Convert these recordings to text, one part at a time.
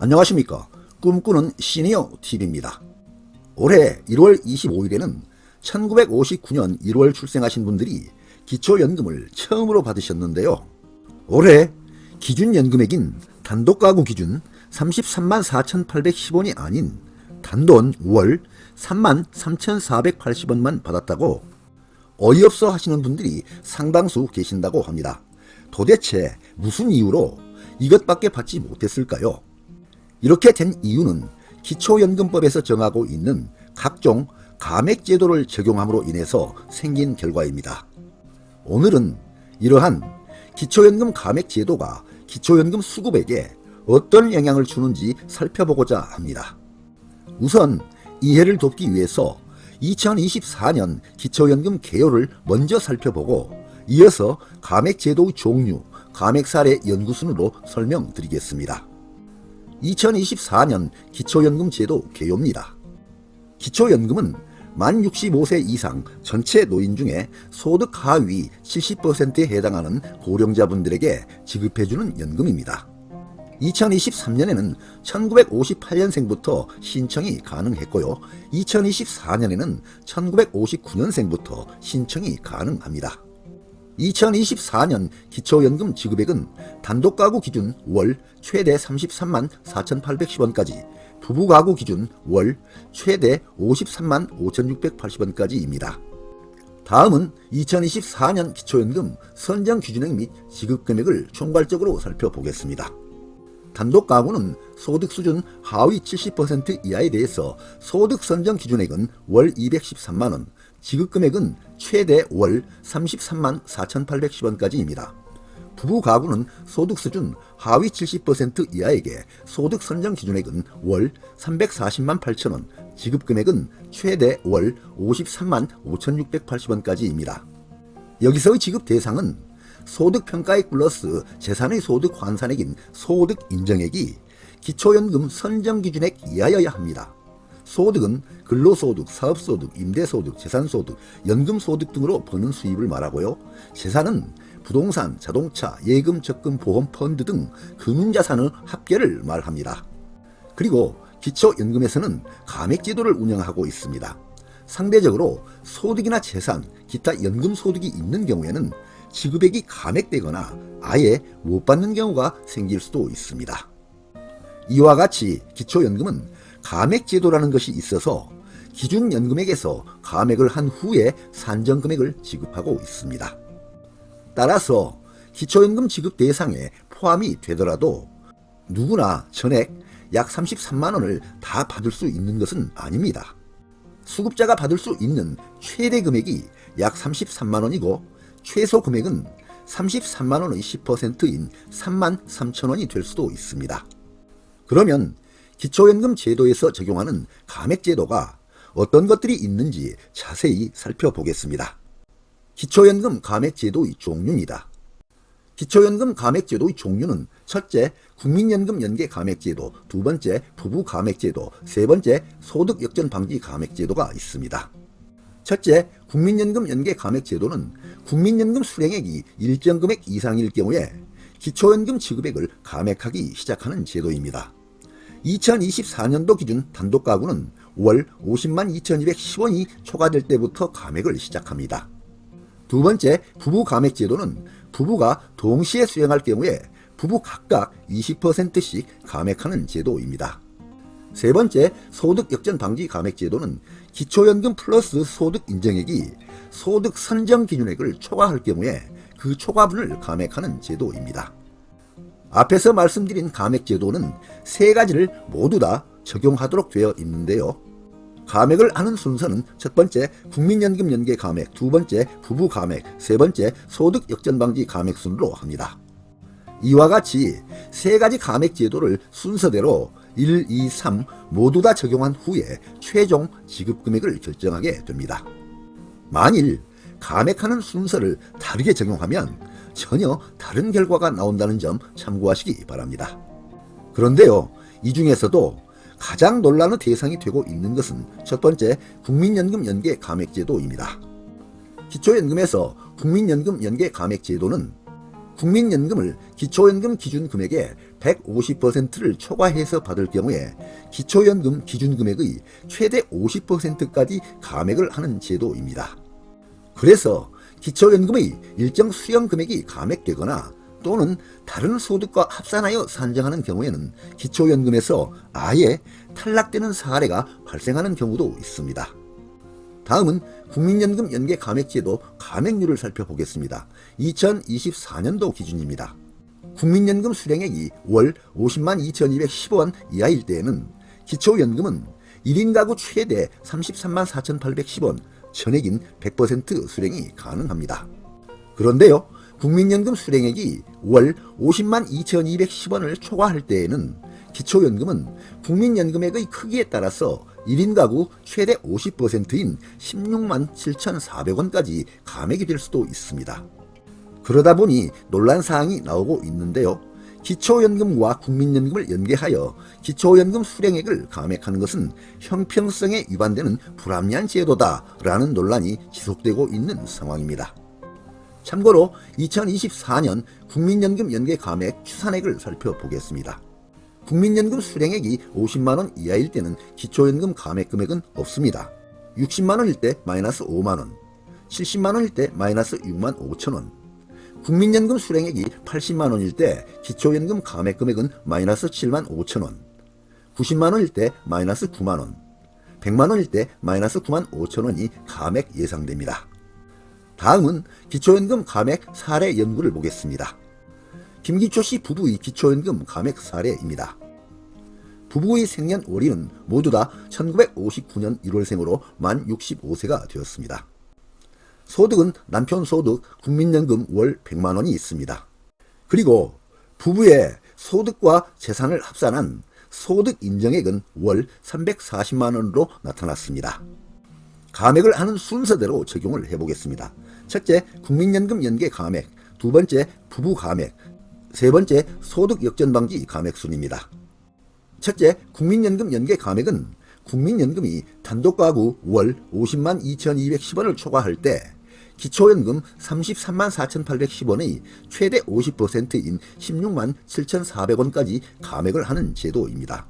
안녕하십니까. 꿈꾸는 시니어 TV입니다. 올해 1월 25일에는 1959년 1월 출생하신 분들이 기초연금을 처음으로 받으셨는데요. 올해 기준연금액인 단독가구 기준 33만 4,810원이 아닌 단돈 월 3만 3,480원만 받았다고 어이없어 하시는 분들이 상당수 계신다고 합니다. 도대체 무슨 이유로 이것밖에 받지 못했을까요? 이렇게 된 이유는 기초연금법에서 정하고 있는 각종 감액제도를 적용함으로 인해서 생긴 결과입니다. 오늘은 이러한 기초연금 감액제도가 기초연금 수급액에 어떤 영향을 주는지 살펴보고자 합니다. 우선 이해를 돕기 위해서 2024년 기초연금 개요를 먼저 살펴보고 이어서 감액제도의 종류, 감액사례 연구순으로 설명드리겠습니다. 2024년 기초연금 제도 개요입니다. 기초연금은 만 65세 이상 전체 노인 중에 소득 하위 70%에 해당하는 고령자분들에게 지급해주는 연금입니다. 2023년에는 1958년생부터 신청이 가능했고요. 2024년에는 1959년생부터 신청이 가능합니다. 2024년 기초연금 지급액은 단독가구 기준 월 최대 33만 4,810원까지, 부부가구 기준 월 최대 53만 5,680원까지입니다. 다음은 2024년 기초연금 선정기준액 및 지급금액을 총괄적으로 살펴보겠습니다. 단독가구는 소득수준 하위 70% 이하에 대해서 소득 선정 기준액은 월 213만원, 지급금액은 최대 월 33만 4,810원까지입니다. 부부가구는 소득수준 하위 70% 이하에게 소득 선정 기준액은 월 340만 8천원, 지급금액은 최대 월 53만 5,680원까지입니다. 여기서의 지급 대상은 소득평가액 플러스 재산의 소득 환산액인 소득인정액이 기초연금 선정기준액 이하여야 합니다. 소득은 근로소득, 사업소득, 임대소득, 재산소득, 연금소득 등으로 버는 수입을 말하고요. 재산은 부동산, 자동차, 예금, 적금, 보험, 펀드 등 금융자산의 합계를 말합니다. 그리고 기초연금에서는 감액제도를 운영하고 있습니다. 상대적으로 소득이나 재산, 기타 연금소득이 있는 경우에는 지급액이 감액되거나 아예 못 받는 경우가 생길 수도 있습니다. 이와 같이 기초연금은 감액제도라는 것이 있어서 기준연금액에서 감액을 한 후에 산정금액을 지급하고 있습니다. 따라서 기초연금 지급 대상에 포함이 되더라도 누구나 전액 약 33만원을 다 받을 수 있는 것은 아닙니다. 수급자가 받을 수 있는 최대 금액이 약 33만원이고 최소 금액은 33만원의 10%인 3만 3천원이 될 수도 있습니다. 그러면 기초연금 제도에서 적용하는 감액제도가 어떤 것들이 있는지 자세히 살펴보겠습니다. 기초연금 감액제도의 종류입니다. 기초연금 감액제도의 종류는 첫째, 국민연금 연계 감액제도, 두 번째, 부부 감액제도, 세 번째, 소득 역전 방지 감액제도가 있습니다. 첫째, 국민연금 연계 감액제도는 국민연금 수령액이 일정 금액 이상일 경우에 기초연금 지급액을 감액하기 시작하는 제도입니다. 2024년도 기준 단독가구는 월 50만 2,210원이 초과될 때부터 감액을 시작합니다. 두 번째, 부부 감액제도는 부부가 동시에 수령할 경우에 부부 각각 20%씩 감액하는 제도입니다. 세 번째, 소득 역전 방지 감액제도는 기초연금 플러스 소득 인정액이 소득 선정 기준액을 초과할 경우에 그 초과분을 감액하는 제도입니다. 앞에서 말씀드린 감액제도는 세 가지를 모두 다 적용하도록 되어 있는데요. 감액을 하는 순서는 첫 번째, 국민연금 연계 감액, 두 번째, 부부 감액, 세 번째, 소득 역전 방지 감액 순으로 합니다. 이와 같이 세 가지 감액 제도를 순서대로 1, 2, 3 모두 다 적용한 후에 최종 지급 금액을 결정하게 됩니다. 만일 감액하는 순서를 다르게 적용하면 전혀 다른 결과가 나온다는 점 참고하시기 바랍니다. 그런데요, 이 중에서도 가장 논란의 대상이 되고 있는 것은 첫 번째, 국민연금 연계 감액제도입니다. 기초연금에서 국민연금 연계 감액제도는 국민연금을 기초연금 기준금액의 150%를 초과해서 받을 경우에 기초연금 기준금액의 최대 50%까지 감액을 하는 제도입니다. 그래서 기초연금의 일정 수령 금액이 감액되거나 또는 다른 소득과 합산하여 산정하는 경우에는 기초연금에서 아예 탈락되는 사례가 발생하는 경우도 있습니다. 다음은 국민연금 연계 감액제도 감액률을 살펴보겠습니다. 2024년도 기준입니다. 국민연금 수령액이 월 50만 2,210원 이하일 때에는 기초연금은 1인 가구 최대 33만 4,810원, 전액인 100% 수령이 가능합니다. 그런데요, 국민연금 수령액이 월 50만 2,210원을 초과할 때에는 기초연금은 국민연금액의 크기에 따라서 1인 가구 최대 50%인 16만 7,400원까지 감액이 될 수도 있습니다. 그러다 보니 논란사항이 나오고 있는데요. 기초연금과 국민연금을 연계하여 기초연금 수령액을 감액하는 것은 형평성에 위반되는 불합리한 제도다라는 논란이 지속되고 있는 상황입니다. 참고로 2024년 국민연금 연계 감액 추산액을 살펴보겠습니다. 국민연금 수령액이 50만원 이하일 때는 기초연금 감액 금액은 없습니다. 60만원일 때 마이너스 5만원, 70만원일 때 마이너스 6만 5천원, 국민연금 수령액이 80만원일 때 기초연금 감액 금액은 마이너스 7만 5천원, 90만원일 때 마이너스 9만원, 100만원일 때 마이너스 9만 5천원이 감액 예상됩니다. 다음은 기초연금 감액 사례 연구를 보겠습니다. 김기초 씨 부부의 기초연금 감액 사례입니다. 부부의 생년 월일은 모두 다 1959년 1월생으로 만 65세가 되었습니다. 소득은 남편 소득 국민연금 월 100만원이 있습니다. 그리고 부부의 소득과 재산을 합산한 소득 인정액은 월 340만원으로 나타났습니다. 감액을 하는 순서대로 적용을 해보겠습니다. 첫째, 국민연금 연계 감액, 두 번째, 부부 감액, 세 번째, 소득 역전방지 감액 순입니다. 첫째, 국민연금 연계 감액은 국민연금이 단독가구 월 50만 2,210원을 초과할 때 기초연금 33만 4,810원의 최대 50%인 16만 7,400원까지 감액을 하는 제도입니다.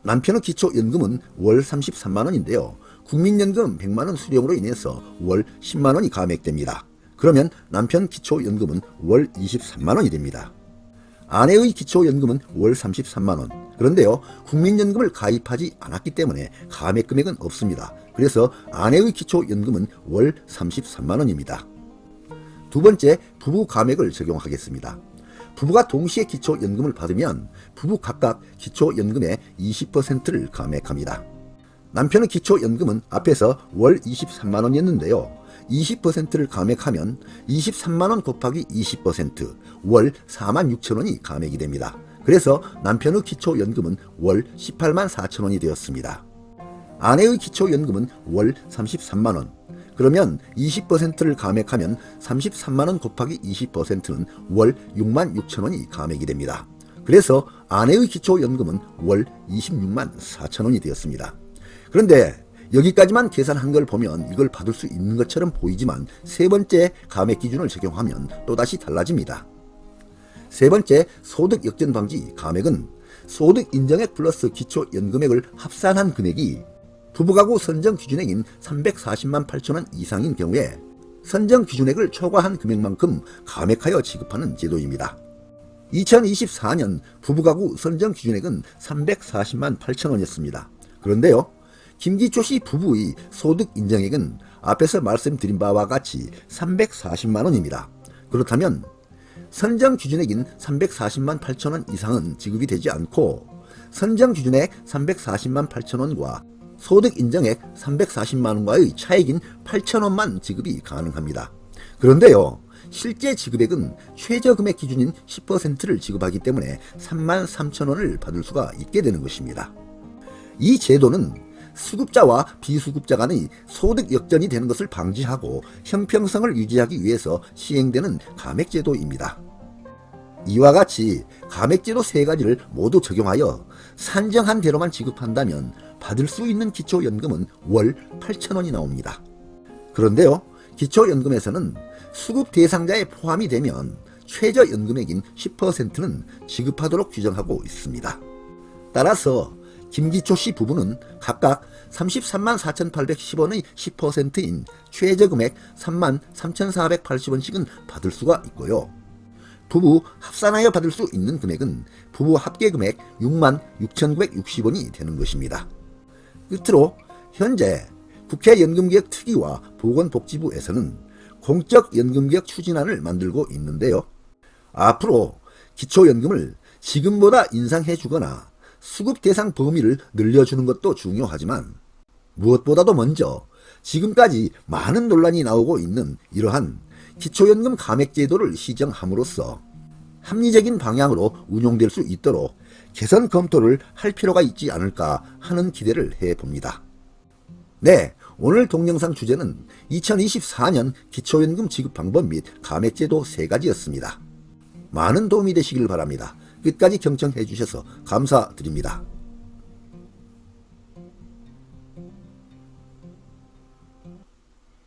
남편의 기초연금은 월 33만원인데요. 국민연금 100만원 수령으로 인해서 월 10만원이 감액됩니다. 그러면 남편 기초연금은 월 23만원이 됩니다. 아내의 기초연금은 월 33만원. 그런데요, 국민연금을 가입하지 않았기 때문에 감액 금액은 없습니다. 그래서 아내의 기초연금은 월 33만원입니다. 두 번째, 부부 감액을 적용하겠습니다. 부부가 동시에 기초연금을 받으면 부부 각각 기초연금의 20%를 감액합니다. 남편의 기초연금은 앞에서 월 23만원이었는데요. 20%를 감액하면 23만원 곱하기 20%, 월 4만 6천원이 감액이 됩니다. 그래서 남편의 기초연금은 월 18만 4천원이 되었습니다. 아내의 기초연금은 월 33만원. 그러면 20%를 감액하면 33만원 곱하기 20%는 월 6만 6천원이 감액이 됩니다. 그래서 아내의 기초연금은 월 26만 4천원이 되었습니다. 그런데 여기까지만 계산한 걸 보면 이걸 받을 수 있는 것처럼 보이지만 세 번째 감액 기준을 적용하면 또다시 달라집니다. 세 번째, 소득 역전 방지 감액은 소득 인정액 플러스 기초연금액을 합산한 금액이 부부가구 선정 기준액인 340만 8천원 이상인 경우에 선정 기준액을 초과한 금액만큼 감액하여 지급하는 제도입니다. 2024년 부부가구 선정 기준액은 340만 8천원이었습니다. 그런데요, 김기초 씨 부부의 소득 인정액은 앞에서 말씀드린 바와 같이 340만원입니다. 그렇다면 선정 기준액인 340만 8천원 이상은 지급이 되지 않고 선정 기준액 340만 8천원과 소득 인정액 340만원과의 차액인 8천원만 지급이 가능합니다. 그런데요, 실제 지급액은 최저금액 기준인 10%를 지급하기 때문에 3만 3천원을 받을 수가 있게 되는 것입니다. 이 제도는 수급자와 비수급자 간의 소득 역전이 되는 것을 방지하고 형평성을 유지하기 위해서 시행되는 감액제도입니다. 이와 같이 감액제도 세 가지를 모두 적용하여 산정한 대로만 지급한다면 받을 수 있는 기초연금은 월 8천원이 나옵니다. 그런데요, 기초연금에서는 수급 대상자에 포함이 되면 최저연금액인 10%는 지급하도록 규정하고 있습니다. 따라서 김기초 씨 부부는 각각 33만 4,810원의 10%인 최저금액 3만 3,480원씩은 받을 수가 있고요. 부부 합산하여 받을 수 있는 금액은 부부 합계금액 6만 6,960원이 되는 것입니다. 끝으로 현재 국회 연금개혁특위와 보건복지부에서는 공적 연금개혁 추진안을 만들고 있는데요. 앞으로 기초연금을 지금보다 인상해주거나 수급 대상 범위를 늘려주는 것도 중요하지만 무엇보다도 먼저 지금까지 많은 논란이 나오고 있는 이러한 기초연금 감액제도를 시정함으로써 합리적인 방향으로 운용될 수 있도록 개선 검토를 할 필요가 있지 않을까 하는 기대를 해봅니다. 네, 오늘 동영상 주제는 2024년 기초연금 지급 방법 및 감액제도 3가지였습니다. 많은 도움이 되시길 바랍니다. 끝까지 경청해 주셔서 감사드립니다.